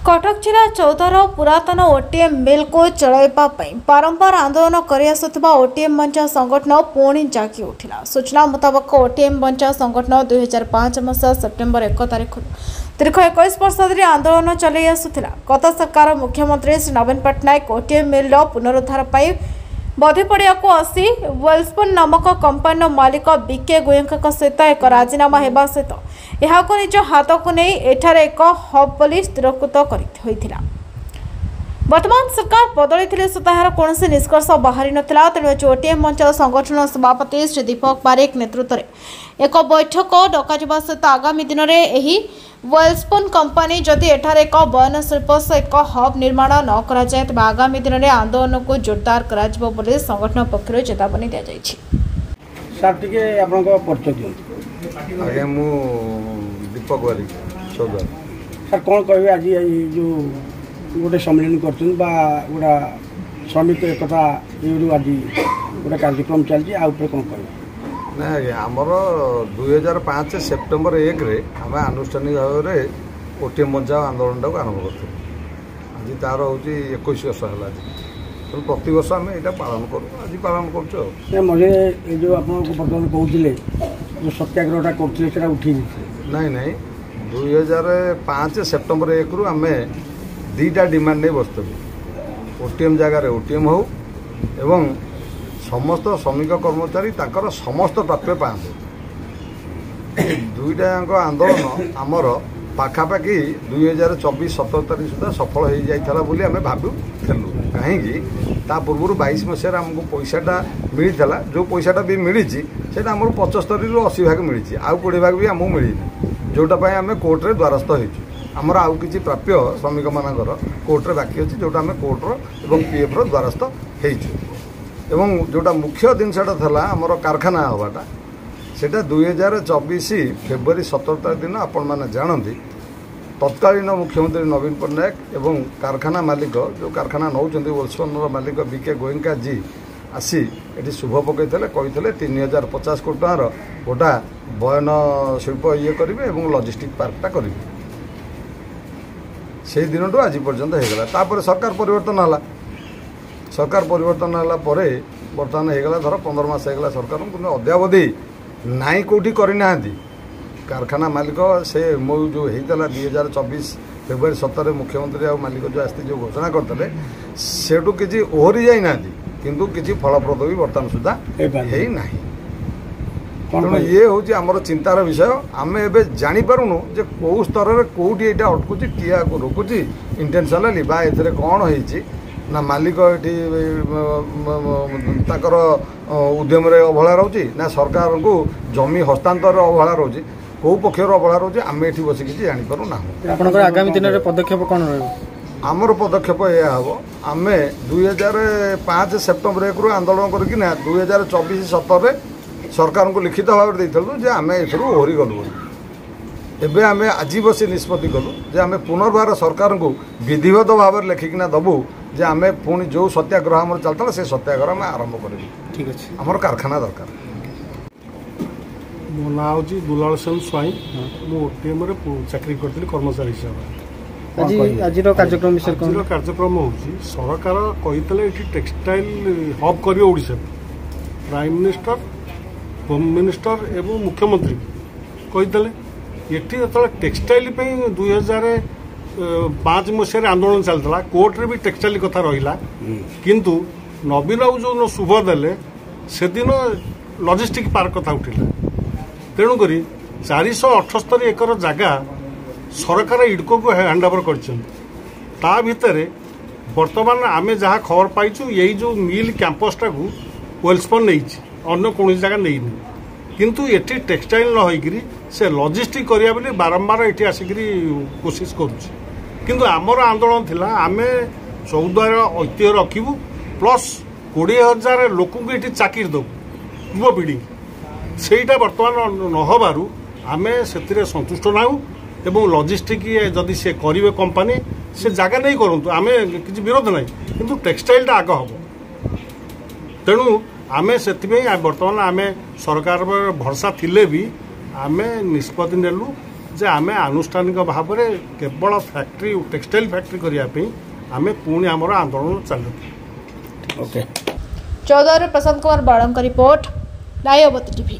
कटक जिला 14 पुरातन ओटीएम मिल को चलाइबा बारंबार आंदोलन कर ओटीएम बंचा संगठन पुणी जागी उठिला। सूचना मुताबक ओटीएम बंचा संगठन 2005 मसीहा सेप्टेम्बर 1 तारिख दीर्घ 21 वर्ष धरी आंदोलन चलाई आसुथिला। गत सरकार मुख्यमंत्री श्री नवीन पट्टनायक ओटीएम मिल पुनरुद्धार बधीपड़िया को आसी वेल्सपुन नामक कंपानी मालिक बीके गोयंका सहित एक राजीनामा होगा सहित यह निज हाथ को नहीं एठारे एक हब बोली स्थिरकृत होइथिला। वर्तमान सरकार बदली सुधा यार कौन निष्कर्ष बाहरी नाला। तेणु ओटीएम मंच संगठन सभापति श्री दीपक पारिक नेतृत्व में एक बैठक डक सहित आगामी दिन में वेल्सपुन कंपानी जदि एठारे एक बयन शिल्प एक हब निर्माण न करा जाए तेज आगामी दिन में आंदोलन को जोरदार करा संगठन पक्षर चेतावनी दी जाए। आगे मु दीपक वारिक चौधरी सर कौन कहे आज जो गोटे सम्मेलन कर गोटा श्रमिक एकता आज गोटे कार्यक्रम चलती कौन कह ना आज्ञा आमर 2005 सेप्टेम्बर 1 आम आनुष्ठानिक भाव में ओटीएम बंचाओ आंदोलन टाक आरंभ कर आज तार हूँ 21 वर्ष है तो प्रति वर्ष आम यहाँ पालन करूँ आज पालन कर मजे जो आप बर्तमान कहते जो सत्याग्रहटा करते उठी नाई नाई 2005 सेप्टेम्बर 1 रु आम दीटा डिमांड नहीं बसलु ओटीएम जगार ओटीएम हो एवं समस्त श्रमिक कर्मचारी ताकर समस्त प्राप्य पाते दुईटाक आंदोलन आमर पाखापाखि 2024-17 तारीख सुधा सफल हो जाता बोली आम भावुलु कहीं पूर्व 22 मसीह आमको पैसाटा मिलता जो पैसाटा भी मिली से आम 75 ରୁ 80 भाग मिली आउ 20 भाग भी आमको मिलनी जोटापाई आम कोर्टे द्वारस्थ होमर आउ कि प्राप्य श्रमिक मानकर कोर्टे बाकी अच्छी जोटा आम कोर्टर और पीएफ द्वारस्थ हों जोटा मुख्य जिनसा था आमर कारखाना हवाटा से 2024 फेब्रुआरी 17 तारीख दिन आपण मैंने जानती तत्कालीन मुख्यमंत्री नवीन पट्टनायक एवं कारखाना मालिक जो कारखाना नौ वेल्सपुन मालिक बीके गोयंका जी आसी ये शुभ पकई कही 3050 कोटी टकर गोटा बयन शिल्प ये करेंगे लजिस्टिक पार्कटा करेंगे से दिन टू आज पर्यंत होगा सरकार परिवर्तन है सरकार परिवर्तन है बर्तमान होगा धर 15 मास होगा सरकार कि अद्यावधि नाई कौटी करना कारखाना मालिक से मो जो होता 2024 फेब्रुआरी 17 मुख्यमंत्री और मालिक जो आसती जो घोषणा करते सेठू किसी ओहरी जाना किंतु किसी फलप्रद भी बर्तमान सुधा है तेणु ये हूँ आमर चिंतार विषय आम ए जापारूनु जे कौ स्तर में कौटी यहाँ अटकुची किए रोकुची इंटेनशनली बा ए कौन होती ना मालिक ताकर उद्यम अवहेला रोचे ना सरकार को जमी हस्तांतर अवहेला रोचे कौ पक्षर अवहेला रोचे आम ये बस किसी जापारू ना आगामी दिन में पदक्षेप कौन आमर पदक्षेप यह हम आम 2005 सेप्टेम्बर 1 आंदोलन करना 2024-17 सरकार को लिखित भाव में देते आम ओहरी गलु एवं आम आज बस निष्पत्ति कलु जे आम पुनर्बार सरकार को विधिवत भाव में लिखिकिना दबू जे आम पुणी जो सत्याग्रह आम चलता से सत्याग्रह आम आरंभ करूँ ठीक अच्छे आमर कारखाना दरकार मो ना हूँ दुलाल सेन स्वाई मु ओटीएम चाकरी करी कर्मचारी हिसाब आज कार्यक्रम विषय कार्यक्रम हूँ सरकार कही टेक्सटाइल हब कर Odisha prime minister home minister एवं मुख्यमंत्री कही ये जो टेक्सटाइल 2005 मसीह आंदोलन चलता कोर्टे भी टेक्सटाइल कथा रहा किंतु नवीन बाबू जो शुभ देले से दिन लजिस्टिक पार्क कथा उठिला तेणुक 478 एकर जगह सरकार इडको को हैंडओवर कर भितर वर्तमान आम जहाँ खबर पाइचु यही जो मिल कैंपसटा को वेल्सपुन नहीं अन्य कौन जगह नहीं किंतु ये टेक्सटाइल न होकरी से लजिस्टिक करिया बोली बारंबार ये आसिक कोशिश करुच्छे किंतु आमर आंदोलन थिला आम 14 ऐतिह्य रखू प्लस 20,000 लोक ये चाकरी दबू युवपीढ़ी सेटा बर्तमान नहबार आम से संतुष्ट नाहू एवं लजिस्टिक जदि से करेंगे कंपानी से जगह नहीं करूँ आम किसी विरोध ना किंतु टेक्सटाइलटा आग हम तेणु आम से बर्तमान आम सरकार भरसा थिले भी आम निष्पत्ति नेलु जे आम आनुष्ठानिक भाव में केवल फैक्ट्री टेक्सटाइल फैक्ट्री करने आम पुणी आमर आंदोलन चलू। ओके। चौदह प्रशांत कुमार बाड़ों का रिपोर्ट, नायबती टीवी।